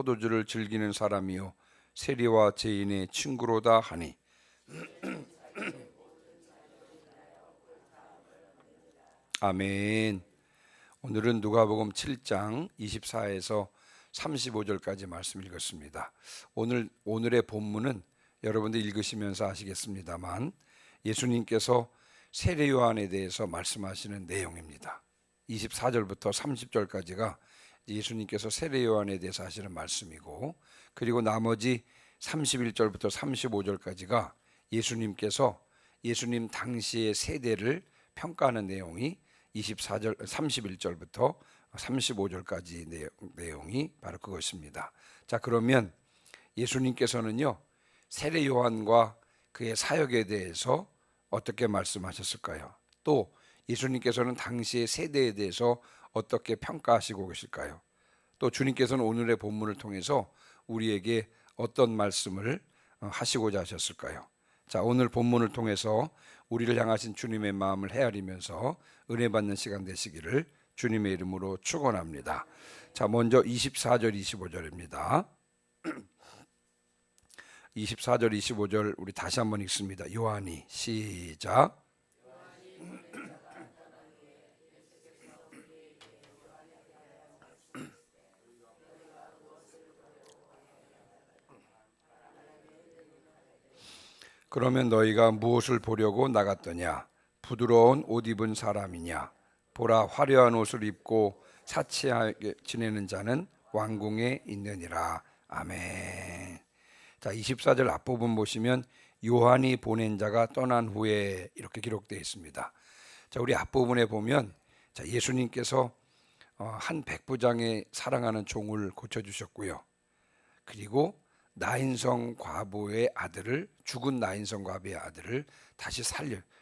포도주를 즐기는 사람이요 세리와 죄인의 친구로다 하니. 아멘. 오늘은 누가복음 7장 24에서 35절까지 말씀 읽었습니다. 오늘의 본문은 여러분들 읽으시면서 아시겠습니다만 예수님께서 세례 요한에 대해서 말씀하시는 내용입니다. 24절부터 30절까지가 예수님께서 세례 요한에 대해서 하시는 말씀이고, 그리고 나머지 31절부터 35절까지가 예수님께서 예수님 당시의 세대를 평가하는 내용이 24절, 31절부터 35절까지 내용이 바로 그것입니다. 자, 그러면 예수님께서는요 세례 요한과 그의 사역에 대해서 어떻게 말씀하셨을까요? 또 예수님께서는 당시의 세대에 대해서 어떻게 평가하시고 계실까요? 또 주님께서는 오늘의 본문을 통해서 우리에게 어떤 말씀을 하시고자 하셨을까요? 자, 오늘 본문을 통해서 우리를 향하신 주님의 마음을 헤아리면서 은혜 받는 시간 되시기를 주님의 이름으로 축원합니다. 자, 먼저 24절 25절입니다. 24절 25절 우리 다시 한번 읽습니다. 요한이 시작. 그러면 너희가 무엇을 보려고 나갔더냐? 부드러운 옷 입은 사람이냐? 보라, 화려한 옷을 입고 사치하게 지내는 자는 왕궁에 있느니라. 아멘. 자, 24절 앞부분 보시면 요한이 보낸 자가 떠난 후에 이렇게 기록되어 있습니다. 자, 우리 앞부분에 보면 자, 예수님께서 한 백부장의 사랑하는 종을 고쳐주셨고요. 그리고 나인성 과부의 아들을, 죽은 나인성 과부의 아들을 다시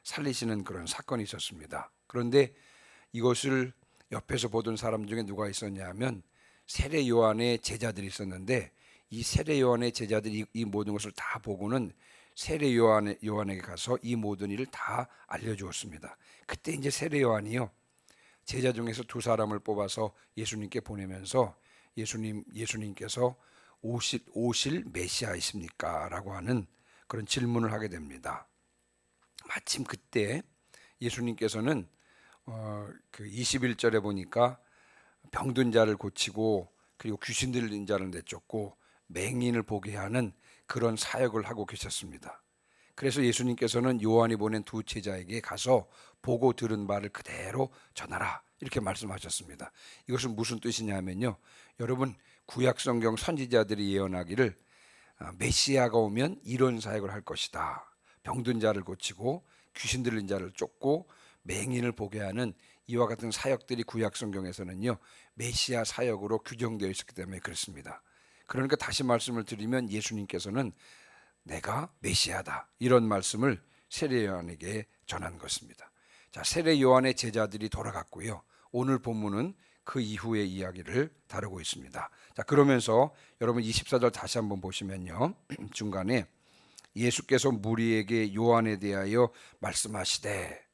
살리시는 그런 사건이 있었습니다. 그런데 이것을 옆에서 보던 사람 중에 누가 있었냐면 세례 요한의 제자들이 있었는데, 이 세례 요한의 제자들이 이 모든 것을 다 보고는 세례 요한에게 가서 이 모든 일을 다 알려주었습니다. 그때 이제 세례 요한이요 제자 중에서 두 사람을 뽑아서 예수님께 보내면서 예수님께서 오실 메시아이십니까? 라고 하는 그런 질문을 하게 됩니다. 마침 그때 예수님께서는 그 21절에 보니까 병든 자를 고치고 그리고 귀신 들린 자를 내쫓고 맹인을 보게 하는 그런 사역을 하고 계셨습니다. 그래서 예수님께서는 요한이 보낸 두 제자에게 가서 보고 들은 바를 그대로 전하라 이렇게 말씀하셨습니다. 이것은 무슨 뜻이냐면요, 여러분 구약 성경 선지자들이 예언하기를 메시아가 오면 이런 사역을 할 것이다. 병든 자를 고치고 귀신 들린 자를 쫓고 맹인을 보게 하는 이와 같은 사역들이 구약 성경에서는요 메시아 사역으로 규정되어 있었기 때문에 그렇습니다. 그러니까 다시 말씀을 드리면 예수님께서는 내가 메시아다 이런 말씀을 세례 요한에게 전한 것입니다. 자, 세례 요한의 제자들이 돌아갔고요. 오늘 본문은 그 이후의 이야기를 다루고 있습니다. 자, 그러면서 여러분 24절 다시 한번 보시면요. 중간에 예수께서 무리에게 요한에 대하여 말씀하시되,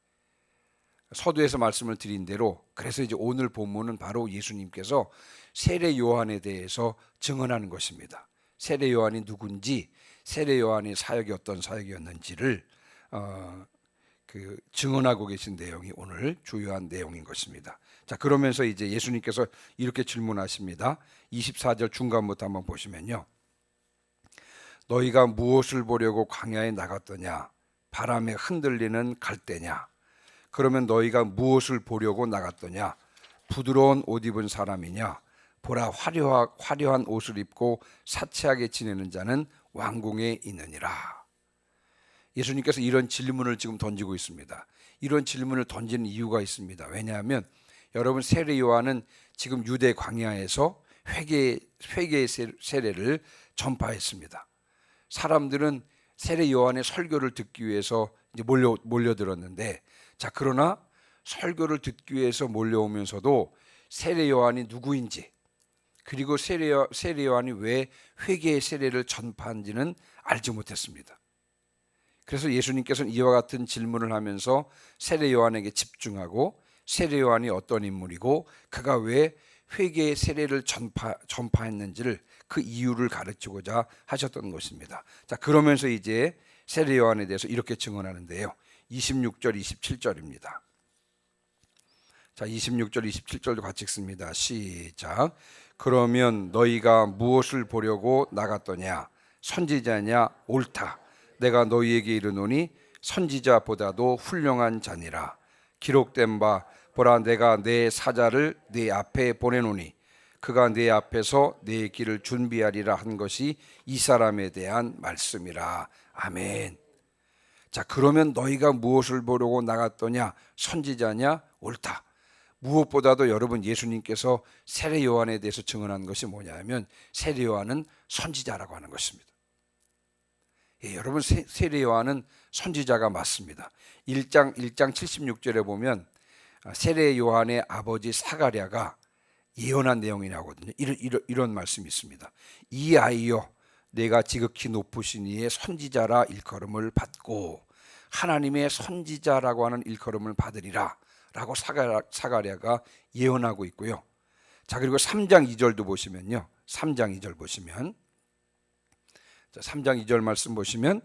서두에서 말씀을 드린 대로 그래서 이제 오늘 본문은 바로 예수님께서 세례 요한에 대해서 증언하는 것입니다. 세례 요한이 누군지, 세례 요한의 사역이 어떤 사역이었는지를 증언하고 계신 내용이 오늘 주요한 내용인 것입니다. 자, 그러면서 이제 예수님께서 이렇게 질문하십니다. 24절 중간부터 한번 보시면요. 너희가 무엇을 보려고 광야에 나갔더냐? 바람에 흔들리는 갈대냐? 그러면 너희가 무엇을 보려고 나갔더냐? 부드러운 옷 입은 사람이냐? 보라, 화려한 옷을 입고 사치하게 지내는 자는 왕궁에 있느니라. 예수님께서 이런 질문을 지금 던지고 있습니다. 이런 질문을 던지는 이유가 있습니다. 왜냐하면 여러분 세례 요한은 지금 유대 광야에서 회개의 세례를 전파했습니다. 사람들은 세례 요한의 설교를 듣기 위해서 이제 몰려들었는데, 자, 그러나 설교를 듣기 위해서 몰려오면서도 세례 요한이 누구인지, 그리고 세례 요한이 왜 회개의 세례를 전파한지는 알지 못했습니다. 그래서 예수님께서는 이와 같은 질문을 하면서 세례 요한에게 집중하고 세례 요한이 어떤 인물이고 그가 왜 회개의 세례를 전파했는지를 그 이유를 가르치고자 하셨던 것입니다. 자, 그러면서 이제 세례 요한에 대해서 이렇게 증언하는데요. 26절 27절입니다. 자, 26절 27절도 같이 읽습니다. 시작. 그러면 너희가 무엇을 보려고 나갔더냐? 선지자냐? 옳다. 내가 너희에게 이르노니 선지자보다도 훌륭한 자니라. 기록된 바 보라, 내가 내 사자를 네 앞에 보내노니 그가 네 앞에서 네 길을 준비하리라 한 것이 이 사람에 대한 말씀이라. 아멘. 자, 그러면 너희가 무엇을 보려고 나갔더냐? 선지자냐? 옳다. 무엇보다도 여러분, 예수님께서 세례 요한에 대해서 증언한 것이 뭐냐면 세례 요한은 선지자라고 하는 것입니다. 예, 여러분, 세례 요한은 선지자가 맞습니다. 1장 76절에 보면 세례 요한의 아버지 사가랴가 예언한 내용이 나오거든요. 이런 말씀이 있습니다. 이 아이여, 내가 지극히 높으신 이의 선지자라 일컬음을 받고 하나님의 선지자라고 하는 일컬음을 받으리라 라고 사가랴가 예언하고 있고요. 자, 그리고 3장 2절도 보시면요. 3장 2절 보시면, 자, 3장 2절 말씀 보시면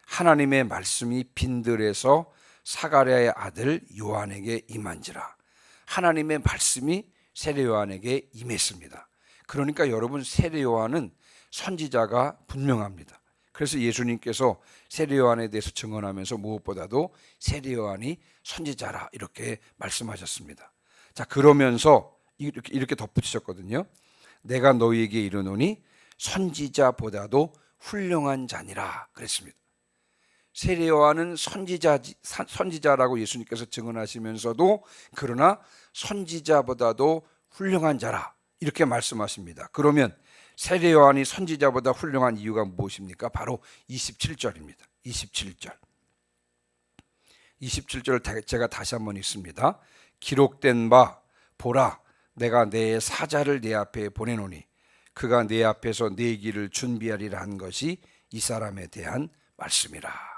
하나님의 말씀이 빈들에서 사가랴의 아들 요한에게 임한지라. 하나님의 말씀이 세례 요한에게 임했습니다. 그러니까 여러분, 세례 요한은 선지자가 분명합니다. 그래서 예수님께서 세례 요한에 대해서 증언하면서 무엇보다도 세례 요한이 선지자라 이렇게 말씀하셨습니다. 자, 그러면서 이렇게 덧붙이셨거든요. 내가 너희에게 이르노니 선지자보다도 훌륭한 자니라 그랬습니다. 세례 요한은 선지자라고 예수님께서 증언하시면서도 그러나 선지자보다도 훌륭한 자라 이렇게 말씀하십니다. 그러면 세례 요한이 선지자보다 훌륭한 이유가 무엇입니까? 바로 27절입니다. 27절 제가 다시 한번 읽습니다. 기록된 바 보라, 내가 내 사자를 네 앞에 보내노니 그가 네 앞에서 네 길을 준비하리라 한 것이 이 사람에 대한 말씀이라.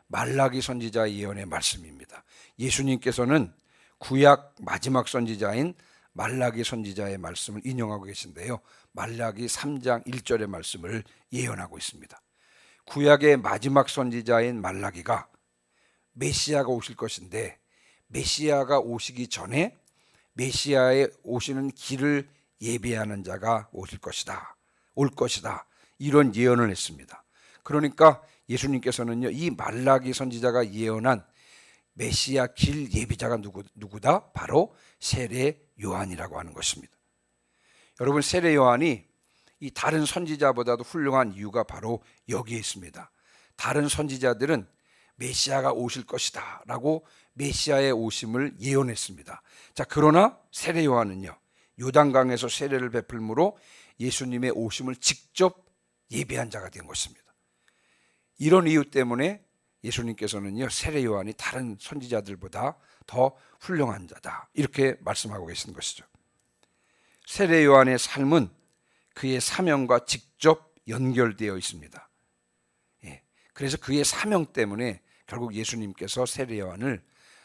말라기 선지자 예언의 말씀입니다. 예수님께서는 구약 마지막 선지자인 말라기 선지자의 말씀을 인용하고 계신데요. 말라기 3장 1절의 말씀을 예언하고 있습니다. 구약의 마지막 선지자인 말라기가 메시아가 오실 것인데 메시아가 오시기 전에 메시아의 오시는 길을 예비하는 자가 오실 것이다. 올 것이다. 이런 예언을 했습니다. 그러니까 예수님께서는요, 이 말라기 선지자가 예언한 메시아 길 예비자가 누구다? 바로 세례 요한이라고 하는 것입니다. 여러분, 세례 요한이 이 다른 선지자보다도 훌륭한 이유가 바로 여기에 있습니다. 다른 선지자들은 메시아가 오실 것이다 라고 메시아의 오심을 예언했습니다. 자, 그러나 세례 요한은요, 요단강에서 세례를 베풀므로 예수님의 오심을 직접 예비한 자가 된 것입니다. 이런 이유 때문에 예수님께서는요, 세례 요한이 다른 선지자들보다 더 훌륭한 자다 이렇게 말씀하고 계신 것이죠. 세례 요한의 삶은 그의 사명과 직접 연결되어 있습니다. 예, 그래서 그의 사명 때문에 결국 예수님께서 세례 요한을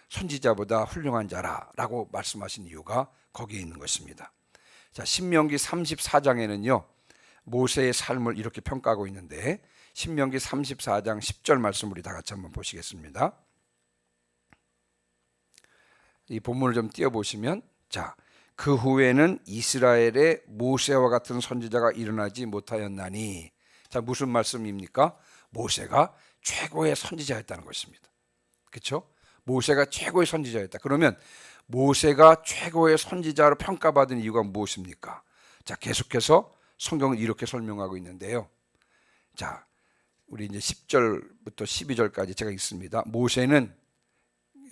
선지자보다 훌륭한 자라라고 말씀하신 이유가 거기에 있는 것입니다. 자, 신명기 34장에는요 모세의 삶을 이렇게 평가하고 있는데, 신명기 34장 10절 말씀 우리 다 같이 한번 보시겠습니다. 이 본문을 좀 띄워보시면, 자, 그 후에는 이스라엘에 모세와 같은 선지자가 일어나지 못하였나니. 자, 무슨 말씀입니까? 모세가 최고의 선지자였다는 것입니다. 그렇죠? 모세가 최고의 선지자였다. 그러면 모세가 최고의 선지자로 평가받은 이유가 무엇입니까? 자, 계속해서 성경은 이렇게 설명하고 있는데요. 자, 우리 이제 10절부터 12절까지 제가 읽습니다. 모세는,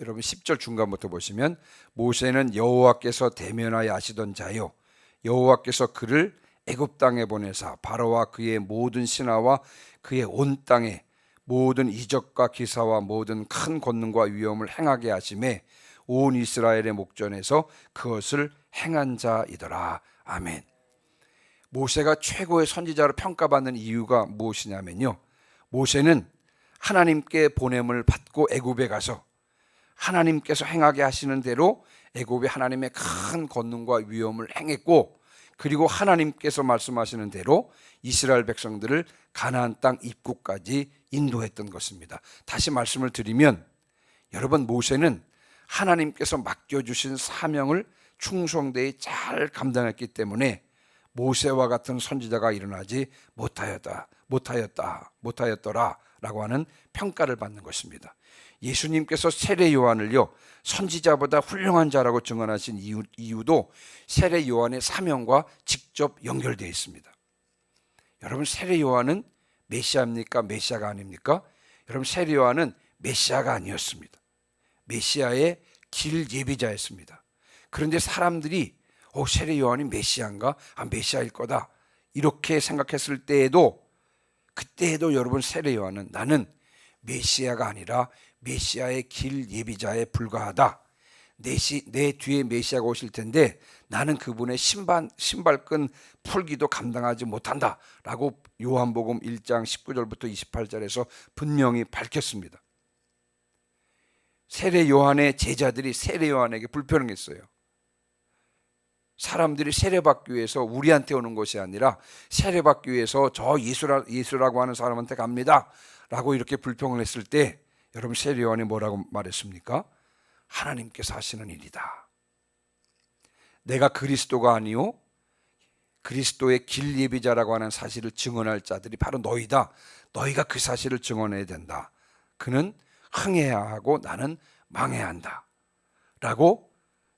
여러분 10절 중간부터 보시면, 모세는 여호와께서 대면하여 하시던 자요, 여호와께서 그를 애굽 땅에 보내사 바로와 그의 모든 신하와 그의 온 땅에 모든 이적과 기사와 모든 큰 권능과 위엄을 행하게 하심에 온 이스라엘의 목전에서 그것을 행한 자이더라. 아멘. 모세가 최고의 선지자로 평가받는 이유가 무엇이냐면요, 모세는 하나님께 보냄을 받고 애굽에 가서 하나님께서 행하게 하시는 대로 애굽에 하나님의 큰 권능과 위엄을 행했고, 그리고 하나님께서 말씀하시는 대로 이스라엘 백성들을 가나안 땅 입구까지 인도했던 것입니다. 다시 말씀을 드리면 여러분, 모세는 하나님께서 맡겨주신 사명을 충성되이 잘 감당했기 때문에 모세와 같은 선지자가 일어나지 못하였더라 라고 하는 평가를 받는 것입니다. 예수님께서 세례 요한을요 선지자보다 훌륭한 자라고 증언하신 이유도 세례 요한의 사명과 직접 연결되어 있습니다. 여러분, 세례 요한은 메시아입니까? 메시아가 아닙니까? 여러분, 세례 요한은 메시아가 아니었습니다. 메시아의 길 예비자였습니다. 그런데 사람들이 세례 요한이 메시아인가? 메시아일 거다 이렇게 생각했을 때에도, 그때에도 여러분, 세례 요한은 나는 메시아가 아니라 메시아의 길 예비자에 불과하다. 내 뒤에 메시아가 오실 텐데 나는 그분의 신발끈 풀기도 감당하지 못한다 라고 요한복음 1장 19절부터 28절에서 분명히 밝혔습니다. 세례 요한의 제자들이 세례 요한에게 불평했어요. 사람들이 세례받기 위해서 우리한테 오는 것이 아니라 세례받기 위해서 저 예수라고 하는 사람한테 갑니다 라고 이렇게 불평을 했을 때, 여러분, 세례 요한이 뭐라고 말했습니까? 하나님께서 하시는 일이다. 내가 그리스도가 아니요 그리스도의 길 예비자라고 하는 사실을 증언할 자들이 바로 너희다. 너희가 그 사실을 증언해야 된다. 그는 흥해야 하고 나는 망해야 한다 라고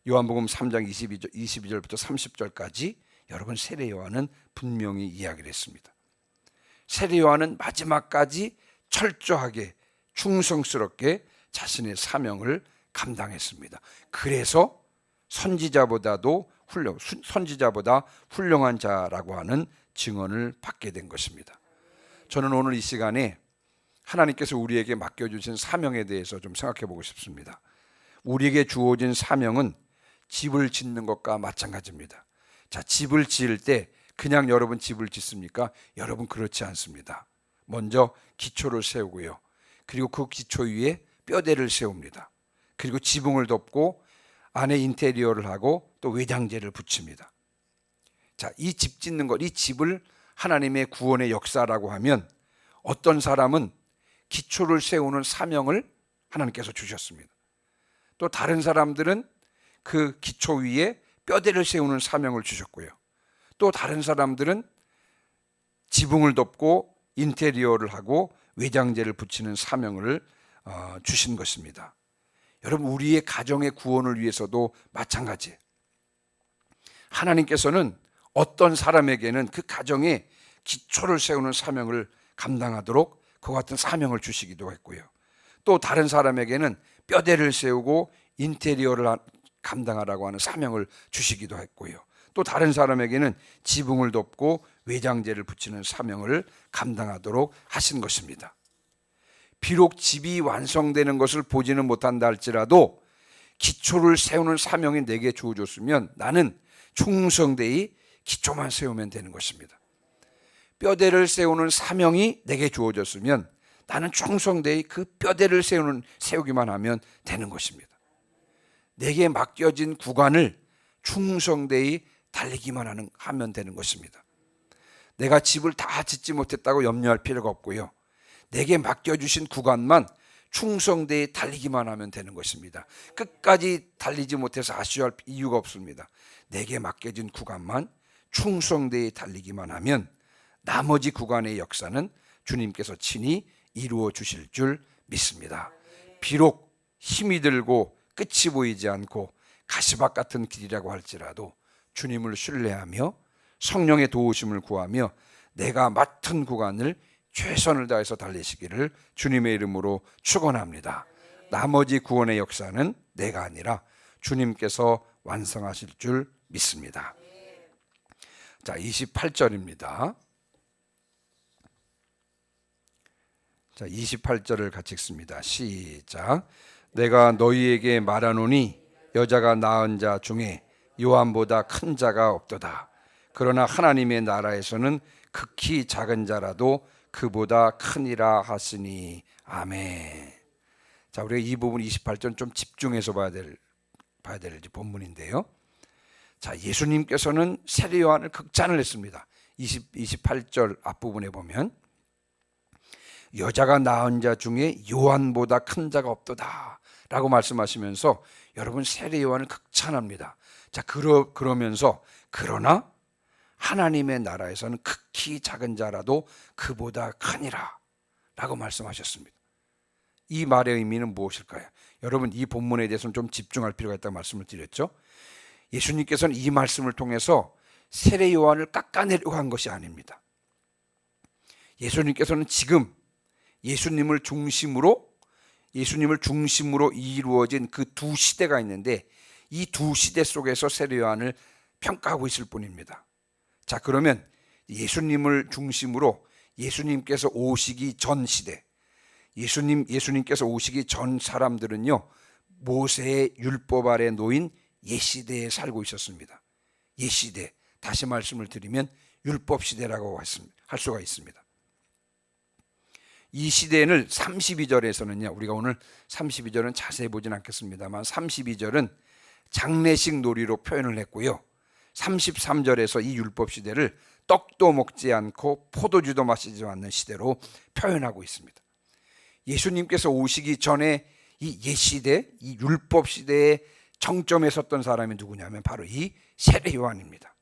요한복음 3장 22절부터 30절까지 여러분, 세례 요한은 분명히 이야기를 했습니다. 세례 요한은 마지막까지 철저하게 충성스럽게 자신의 사명을 감당했습니다. 그래서 선지자보다 훌륭한 자라고 하는 증언을 받게 된 것입니다. 저는 오늘 이 시간에 하나님께서 우리에게 맡겨주신 사명에 대해서 좀 생각해 보고 싶습니다. 우리에게 주어진 사명은 집을 짓는 것과 마찬가지입니다. 자, 집을 지을 때 그냥 여러분 집을 짓습니까? 여러분, 그렇지 않습니다. 먼저 기초를 세우고요. 그리고 그 기초 위에 뼈대를 세웁니다. 그리고 지붕을 덮고 안에 인테리어를 하고 또 외장재를 붙입니다. 자, 이 집 짓는 것, 이 집을 하나님의 구원의 역사라고 하면 어떤 사람은 기초를 세우는 사명을 하나님께서 주셨습니다. 또 다른 사람들은 그 기초 위에 뼈대를 세우는 사명을 주셨고요. 또 다른 사람들은 지붕을 덮고 인테리어를 하고 외장재를 붙이는 사명을 주신 것입니다. 여러분, 우리의 가정의 구원을 위해서도 마찬가지예요. 하나님께서는 어떤 사람에게는 그 가정에 기초를 세우는 사명을 감당하도록 그와 같은 사명을 주시기도 했고요. 또 다른 사람에게는 뼈대를 세우고 인테리어를 감당하라고 하는 사명을 주시기도 했고요. 또 다른 사람에게는 지붕을 덮고 외장재를 붙이는 사명을 감당하도록 하신 것입니다. 비록 집이 완성되는 것을 보지는 못한다 할지라도 기초를 세우는 사명이 내게 주어졌으면 나는 충성되이 기초만 세우면 되는 것입니다. 뼈대를 세우는 사명이 내게 주어졌으면 나는 충성되이 그 뼈대를 세우기만 하면 되는 것입니다. 내게 맡겨진 구간을 충성되이 달리기만 하면 되는 것입니다. 내가 집을 다 짓지 못했다고 염려할 필요가 없고요. 내게 맡겨주신 구간만 충성되이 달리기만 하면 되는 것입니다. 끝까지 달리지 못해서 아쉬워할 이유가 없습니다. 내게 맡겨진 구간만 충성되이 달리기만 하면 나머지 구간의 역사는 주님께서 친히 이루어 주실 줄 믿습니다. 비록 힘이 들고 끝이 보이지 않고 가시밭 같은 길이라고 할지라도 주님을 신뢰하며 성령의 도우심을 구하며 내가 맡은 구간을 최선을 다해서 달리시기를 주님의 이름으로 축원합니다. 나머지 구원의 역사는 내가 아니라 주님께서 완성하실 줄 믿습니다. 자, 28절입니다. 자, 28절을 같이 읽습니다. 시작. 내가 너희에게 말하노니 여자가 낳은 자 중에 요한보다 큰 자가 없도다. 그러나 하나님의 나라에서는 극히 작은 자라도 그보다 크니라 하시니. 아멘. 자, 우리가 이 부분 28절 좀 집중해서 봐야 될 본문인데요. 자, 예수님께서는 세례 요한을 극찬을 했습니다. 28절 앞부분에 보면 여자가 낳은 자 중에 요한보다 큰 자가 없도다 라고 말씀하시면서 여러분 세례 요한을 극찬합니다. 자, 그러면서 그러나 하나님의 나라에서는 극히 작은 자라도 그보다 크니라 라고 말씀하셨습니다. 이 말의 의미는 무엇일까요? 여러분, 이 본문에 대해서는 좀 집중할 필요가 있다고 말씀을 드렸죠. 예수님께서는 이 말씀을 통해서 세례 요한을 깎아내려고 한 것이 아닙니다. 예수님께서는 지금 예수님을 중심으로 이루어진 그 두 시대가 있는데 이 두 시대 속에서 세례 요한을 평가하고 있을 뿐입니다. 자, 그러면 예수님을 중심으로 예수님께서 오시기 전 시대, 예수님께서 오시기 전 사람들은요, 모세의 율법 아래 놓인 옛시대에 살고 있었습니다. 옛시대, 다시 말씀을 드리면 율법 시대라고 할 수가 있습니다. 이 시대는 32절에서는요, 우리가 오늘 32절은 자세히 보진 않겠습니다만 32절은 장례식 놀이로 표현을 했고요, 33절에서 이 율법 시대를 떡도 먹지 않고 포도주도 마시지 않는 시대로 표현하고 있습니다. 예수님께서 오시기 전에 이 옛시대, 이 율법 시대의 정점에 섰던 사람이 누구냐면 바로 이 세례 요한입니다.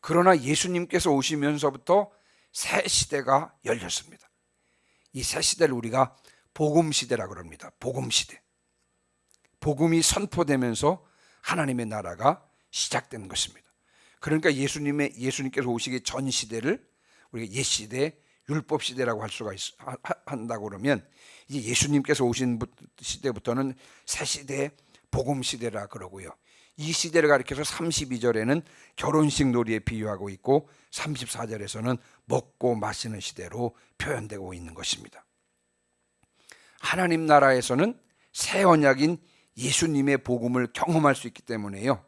그러나 예수님께서 오시면서부터 새 시대가 열렸습니다. 이 새 시대를 우리가 복음 시대라고 합니다. 복음 시대. 복음이 선포되면서 하나님의 나라가 시작된 것입니다. 그러니까 예수님께서 오시기 전 시대를 우리가 옛 시대, 율법 시대라고 할 수가 한다고 그러면 이제 예수님께서 오신 시대부터는 새 시대, 복음 시대라 그러고요. 이 시대를 가리켜서 32절에는 결혼식 놀이에 비유하고 있고 34절에서는 먹고 마시는 시대로 표현되고 있는 것입니다. 하나님 나라에서는 새 언약인 예수님의 복음을 경험할 수 있기 때문에요,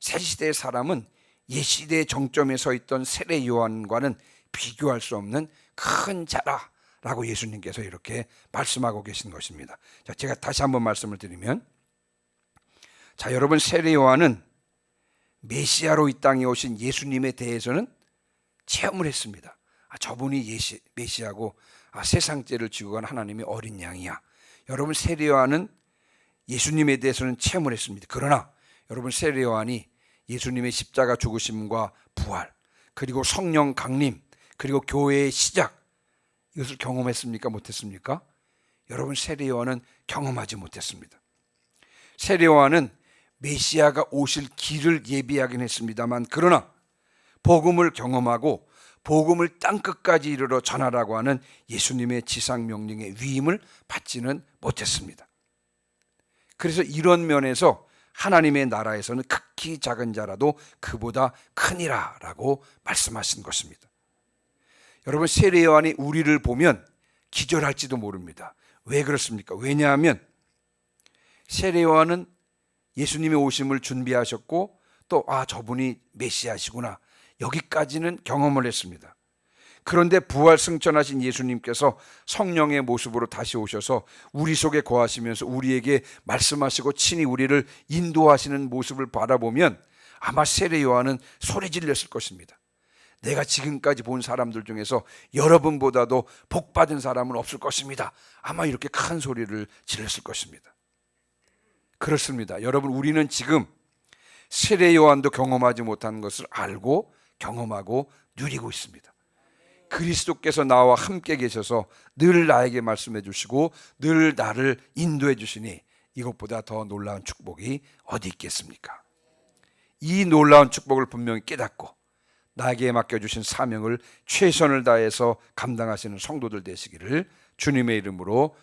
새 시대의 사람은 옛 시대의 정점에 서 있던 세례 요한과는 비교할 수 없는 큰 자라라고 예수님께서 이렇게 말씀하고 계신 것입니다. 자, 제가 다시 한번 말씀을 드리면, 자, 여러분, 세례 요한은 메시아로 이 땅에 오신 예수님에 대해서는 체험을 했습니다. 저분이 메시아고 세상 죄를 지고 간 하나님의 어린 양이야. 여러분, 세례 요한은 예수님에 대해서는 체험을 했습니다. 그러나 여러분, 세례 요한이 예수님의 십자가 죽으심과 부활, 그리고 성령 강림, 그리고 교회의 시작, 이것을 경험했습니까? 못했습니까? 여러분, 세례 요한은 경험하지 못했습니다. 세례 요한은 메시아가 오실 길을 예비하긴 했습니다만, 그러나 복음을 경험하고 복음을 땅끝까지 이르러 전하라고 하는 예수님의 지상 명령의 위임을 받지는 못했습니다. 그래서 이런 면에서 하나님의 나라에서는 극히 작은 자라도 그보다 크니라 라고 말씀하신 것입니다. 여러분, 세례 요한이 우리를 보면 기절할지도 모릅니다. 왜 그렇습니까? 왜냐하면 세례 요한은 예수님의 오심을 준비하셨고 또 저분이 메시아시구나, 여기까지는 경험을 했습니다. 그런데 부활 승천하신 예수님께서 성령의 모습으로 다시 오셔서 우리 속에 거하시면서 우리에게 말씀하시고 친히 우리를 인도하시는 모습을 바라보면 아마 세례 요한은 소리 질렀을 것입니다. 내가 지금까지 본 사람들 중에서 여러분보다도 복받은 사람은 없을 것입니다. 아마 이렇게 큰 소리를 질렀을 것입니다. 그렇습니다. 여러분, 우리는 지금 세례 요한도 경험하지 못한 것을 알고 경험하고 누리고 있습니다. 그리스도께서 나와 함께 계셔서 늘 나에게 말씀해 주시고 늘 나를 인도해 주시니 이것보다 더 놀라운 축복이 어디 있겠습니까? 이 놀라운 축복을 분명히 깨닫고 나에게 맡겨주신 사명을 최선을 다해서 감당하시는 성도들 되시기를 주님의 이름으로